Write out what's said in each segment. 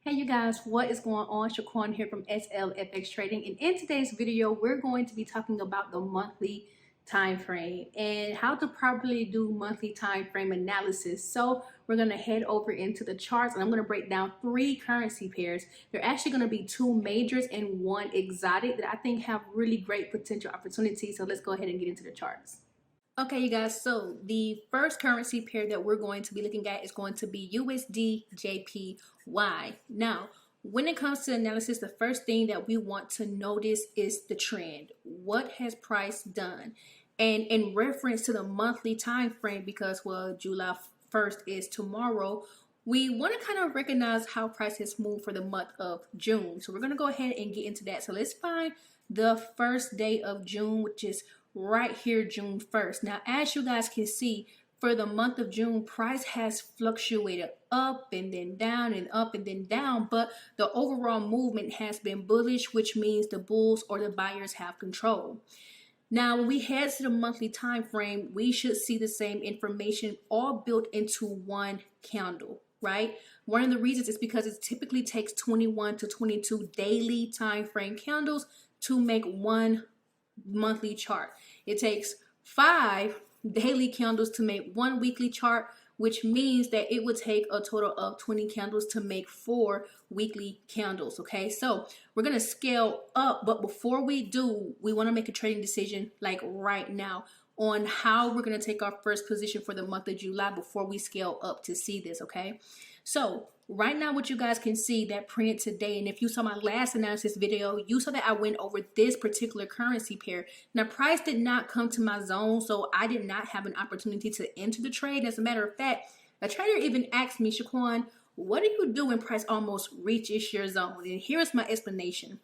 Hey you guys, what is going on? Shaquan here from SLFX Trading, and in today's video we're going to be talking about the monthly time frame and how to properly do monthly time frame analysis. So we're going to head over into the charts, and I'm going to break down three currency pairs. They're actually going to be two majors and one exotic that I think have really great potential opportunities. So let's go ahead and get into the charts. Okay, you guys, so the first currency pair that we're going to be looking at is going to be USD JPY. Now, when it comes to analysis, the first thing that we want to notice is the trend. What has price done? And in reference to the monthly time frame, because, well, July 1st is tomorrow, we want to kind of recognize how price has moved for the month of June. So we're going to go ahead and get into that. So let's find the first day of June, which is right here, June 1st. Now, as you guys can see, for the month of June, price has fluctuated up and then down and up and then down, but the overall movement has been bullish, which means the bulls or the buyers have control. Now, when we head to the monthly time frame, we should see the same information all built into one candle, right? One of the reasons is because it typically takes 21 to 22 daily time frame candles to make one monthly chart. It takes 5 daily candles to make one weekly chart, which means that it would take a total of 20 candles to make 4 weekly candles. Okay, so we're gonna scale up, but before we do, we want to make a trading decision like right now on how we're gonna take our first position for the month of July before we scale up to see this. Okay, so right now, what you guys can see that printed today, and if you saw my last analysis video, you saw that I went over this particular currency pair. Now, price did not come to my zone, so I did not have an opportunity to enter the trade. As a matter of fact, a trader even asked me, Shaquan, what do you do when price almost reaches your zone? And here's my explanation.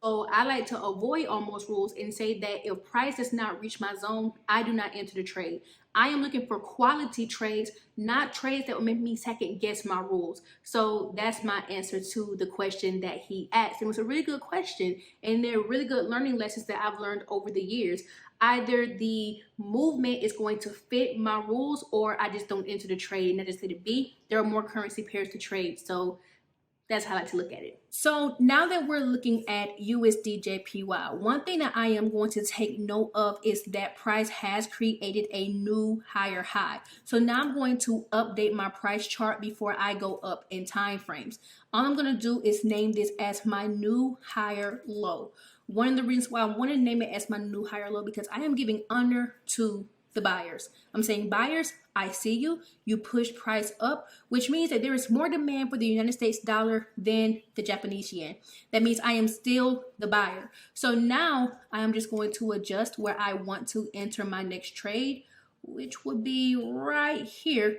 So I like to avoid almost rules and say that if price does not reach my zone, I do not enter the trade. I am looking for quality trades, not trades that will make me second guess my rules. So that's my answer to the question that he asked. It was a really good question, and they're really good learning lessons that I've learned over the years. Either the movement is going to fit my rules, or I just don't enter the trade and I just let it be. There are more currency pairs to trade, so that's how I like to look at it. So now that we're looking at USD JPY, one thing that I am going to take note of is that price has created a new higher high. So now I'm going to update my price chart before I go up in time frames. All I'm going to do is name this as my new higher low. One of the reasons why I want to name it as my new higher low, because I am giving honor to the buyers. I'm saying, buyers, I see you. You push price up, which means that there is more demand for the United States dollar than the Japanese yen. That means I am still the buyer. So now I am just going to adjust where I want to enter my next trade, which would be right here,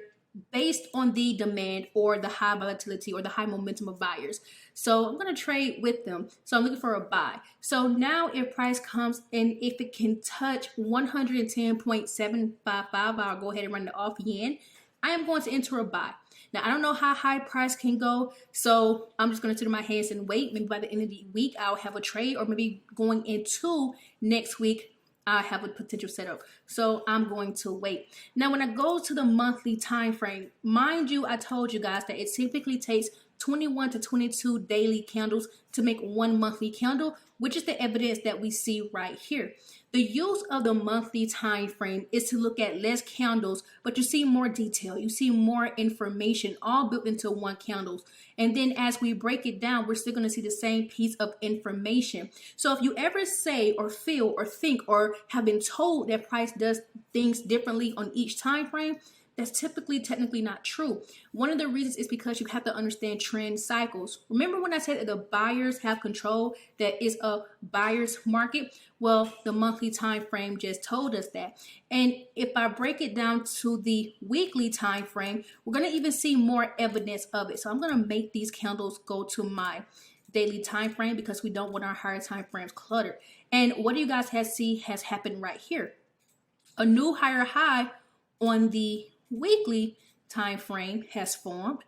based on the demand or the high volatility or the high momentum of buyers. So I'm going to trade with them. So I'm looking for a buy. So now if price comes and if it can touch 110.755, I'll go ahead and run it off yen. I am going to enter a buy. Now, I don't know how high price can go, so I'm just going to sit in my hands and wait. Maybe by the end of the week, I'll have a trade, or maybe going into next week, I have a potential setup. So I'm going to wait. Now, when I go to the monthly time frame, mind you, I told you guys that it typically takes 21 to 22 daily candles to make one monthly candle, which is the evidence that we see right here. The use of the monthly time frame is to look at less candles, but you see more detail. You see more information all built into one candle. And then as we break it down, we're still going to see the same piece of information. So if you ever say or feel or think or have been told that price does things differently on each time frame, that's technically not true. One of the reasons is because you have to understand trend cycles. Remember when I said that the buyers have control, that is a buyer's market? Well, the monthly time frame just told us that. And if I break it down to the weekly time frame, we're going to even see more evidence of it. So I'm going to make these candles go to my daily time frame because we don't want our higher time frames cluttered. And what do you guys see has happened right here? A new higher high on the weekly time frame has formed,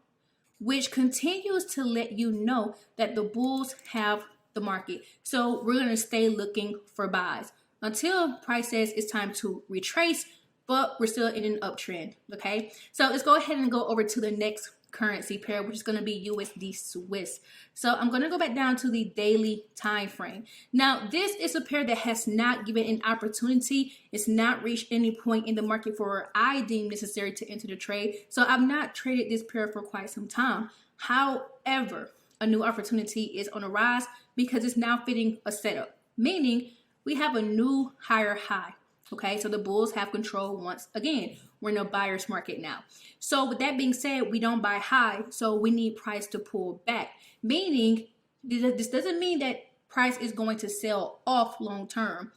which continues to let you know that the bulls have the market. So we're going to stay looking for buys until price says it's time to retrace, but we're still in an uptrend. Okay, so let's go ahead and go over to the next currency pair, which is going to be USD Swiss. So I'm going to go back down to the daily time frame. Now, this is a pair that has not given an opportunity. It's not reached any point in the market for I deem necessary to enter the trade. So I've not traded this pair for quite some time. However, a new opportunity is on the rise because it's now fitting a setup, meaning we have a new higher high. Okay, so the bulls have control once again. We're in a buyer's market now. So with that being said, we don't buy high, so we need price to pull back. Meaning, this doesn't mean that price is going to sell off long term.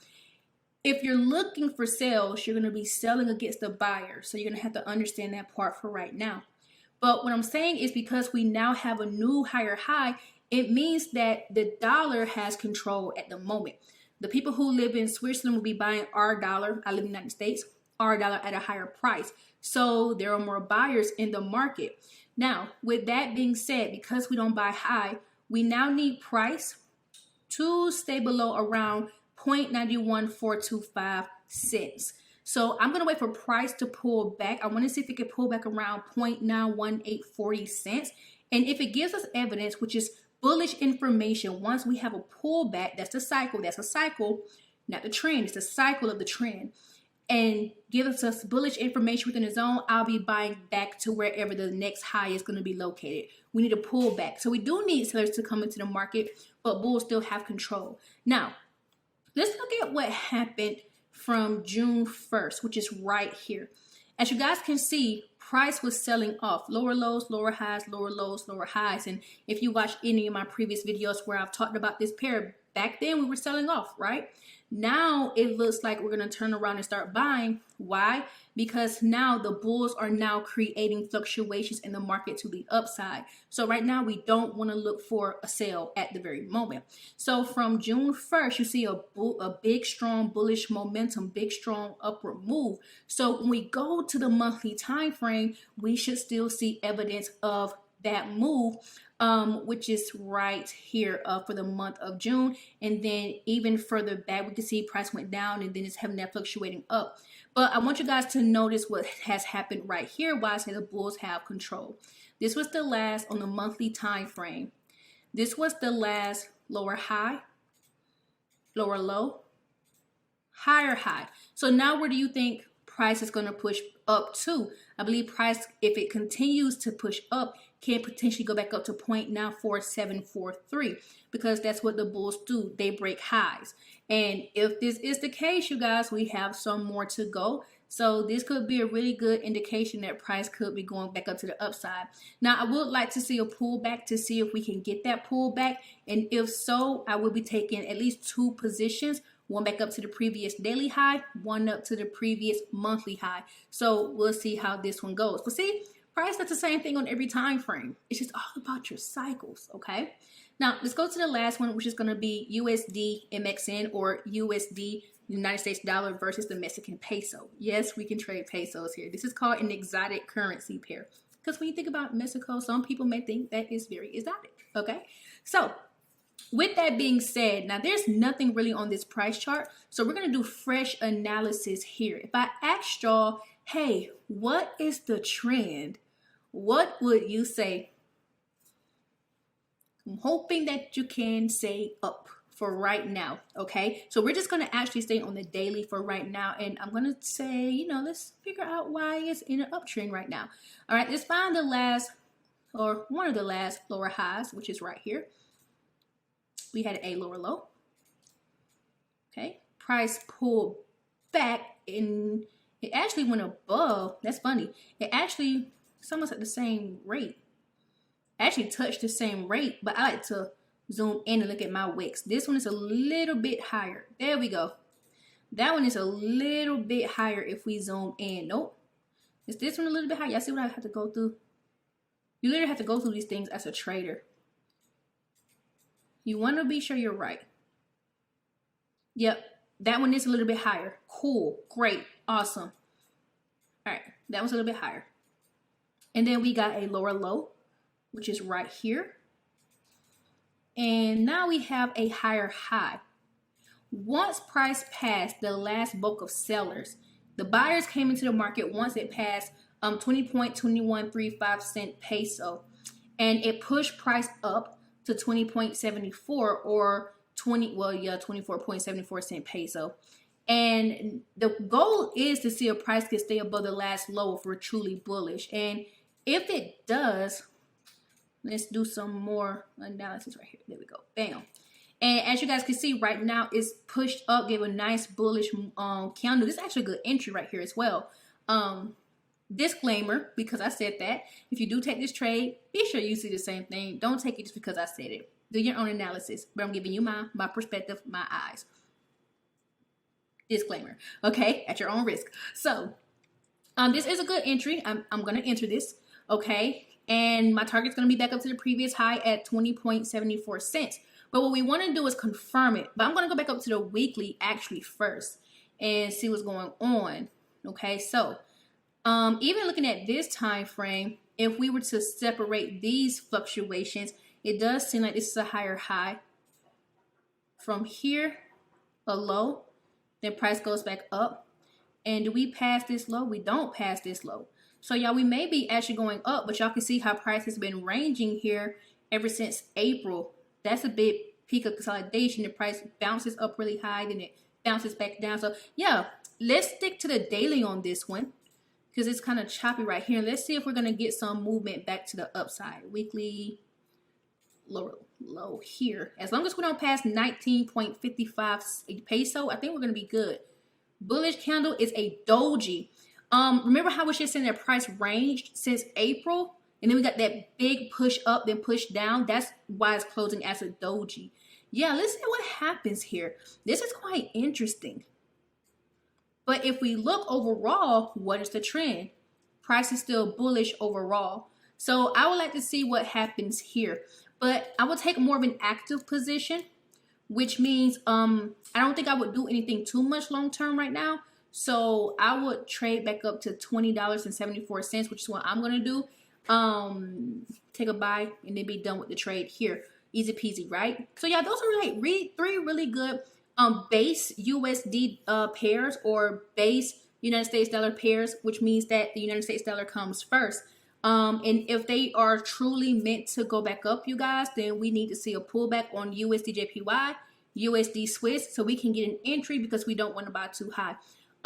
If you're looking for sales, you're going to be selling against the buyer. So you're going to have to understand that part for right now. But what I'm saying is because we now have a new higher high, it means that the dollar has control at the moment. The people who live in Switzerland will be buying our dollar. I live in the United States, our dollar at a higher price. So there are more buyers in the market. Now, with that being said, because we don't buy high, we now need price to stay below around 0.91425 cents. So I'm going to wait for price to pull back. I want to see if it can pull back around 0.91840 cents. And if it gives us evidence, which is bullish information, once we have a pullback, that's a cycle, not the trend, it's the cycle of the trend, and gives us bullish information within the zone, I'll be buying back to wherever the next high is going to be located. We need a pullback. So we do need sellers to come into the market, but bulls still have control. Now, let's look at what happened from June 1st, which is right here. As you guys can see, price was selling off. Lower lows, lower highs, lower lows, lower highs. And if you watch any of my previous videos where I've talked about this pair, back then we were selling off, right? Now it looks like we're going to turn around and start buying. Why? Because now the bulls are now creating fluctuations in the market to the upside. So right now we don't want to look for a sell at the very moment. So from June 1st, you see a big, strong bullish momentum, big, strong upward move. So when we go to the monthly time frame, we should still see evidence of that move, which is right here for the month of June. And then even further back, we can see price went down and then it's having that fluctuating up. But I want you guys to notice what has happened right here, why I say the bulls have control. This was the last on the monthly time frame. This was the last lower high, lower low, higher high. So now where do you think price is going to push up to? I believe price, if it continues to push up, can potentially go back up to 0.94743 because that's what the bulls do. They break highs. And if this is the case, you guys, we have some more to go. So this could be a really good indication that price could be going back up to the upside. Now, I would like to see a pullback to see if we can get that pullback. And if so, I will be taking at least 2 positions. One back up to the previous daily high, one up to the previous monthly high. So we'll see how this one goes. But see, price does the same thing on every time frame. It's just all about your cycles, okay? Now, let's go to the last one, which is going to be USD MXN or USD United States dollar versus the Mexican peso. Yes, we can trade pesos here. This is called an exotic currency pair. Because when you think about Mexico, some people may think that is very exotic, okay? So, with that being said, now there's nothing really on this price chart, so we're going to do fresh analysis here. If I asked y'all, hey, what is the trend? What would you say? I'm hoping that you can say up for right now, okay? So we're just going to actually stay on the daily for right now, and I'm going to say, you know, let's figure out why it's in an uptrend right now. All right, let's find the last, or one of the last lower highs, which is right here. We had a lower low, okay? Price pulled back, and it actually went above. That's funny. It's almost at the same rate. Actually touched the same rate, but I like to zoom in and look at my wicks. This one is a little bit higher. There we go. That one is a little bit higher if we zoom in. Nope. Is this one a little bit higher? Y'all see what I have to go through? You literally have to go through these things as a trader. You want to be sure you're right. Yep, that one is a little bit higher. Cool, great, awesome. All right, that one's a little bit higher. And then we got a lower low, which is right here. And now we have a higher high. Once price passed the last bulk of sellers, the buyers came into the market once it passed 20.2135 peso, and it pushed price up to 20.74 or 24.74 peso. And the goal is to see a price can stay above the last low if we're truly bullish. And if it does, let's do some more analysis right here. There we go. Bam. And as you guys can see right now, it's pushed up, gave a nice bullish candle. This is actually a good entry right here as well. Disclaimer, because I said that, if you do take this trade, be sure you see the same thing. Don't take it just because I said it. Do your own analysis. But I'm giving you my perspective, my eyes. Disclaimer. Okay, at your own risk. So, this is a good entry. I'm going to enter this. Okay, and my target's going to be back up to the previous high at 20.74 cents. But what we want to do is confirm it. But I'm going to go back up to the weekly actually first and see what's going on. Okay, so even looking at this time frame, if we were to separate these fluctuations, it does seem like this is a higher high. From here, a low, then price goes back up. And do we pass this low? We don't pass this low. So y'all, we may be actually going up, but y'all can see how price has been ranging here ever since April. That's a big peak of consolidation. The price bounces up really high, then it bounces back down. So yeah, let's stick to the daily on this one because it's kind of choppy right here. Let's see if we're going to get some movement back to the upside. Weekly low here. As long as we don't pass 19.55 peso, I think we're going to be good. Bullish candle is a doji. Remember how I was just saying that price ranged since April? And then we got that big push up, then push down. That's why it's closing as a doji. Yeah, let's see what happens here. This is quite interesting. But if we look overall, what is the trend? Price is still bullish overall. So I would like to see what happens here. But I would take more of an active position, which means I don't think I would do anything too much long term right now. So I would trade back up to $20.74, which is what I'm going to do. Take a buy and then be done with the trade here. Easy peasy, right? So yeah, those are like three really good base USD pairs or base United States dollar pairs, which means that the United States dollar comes first. And if they are truly meant to go back up, you guys, then we need to see a pullback on USD JPY, USD Swiss, so we can get an entry because we don't want to buy too high.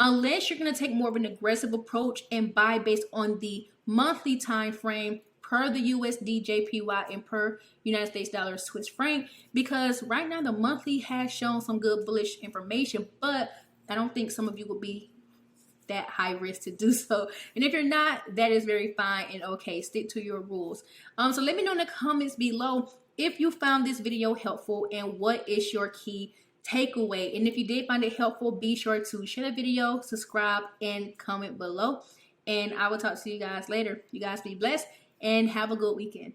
Unless you're going to take more of an aggressive approach and buy based on the monthly time frame per the USD JPY and per United States dollar Swiss franc, because right now the monthly has shown some good bullish information, but I don't think some of you will be that high risk to do so. And if you're not, that is very fine and okay. Stick to your rules. So let me know in the comments below if you found this video helpful and what is your key takeaway. And if you did find it helpful, be sure to share the video, subscribe, and comment below. And I will talk to you guys later. You guys be blessed and have a good weekend.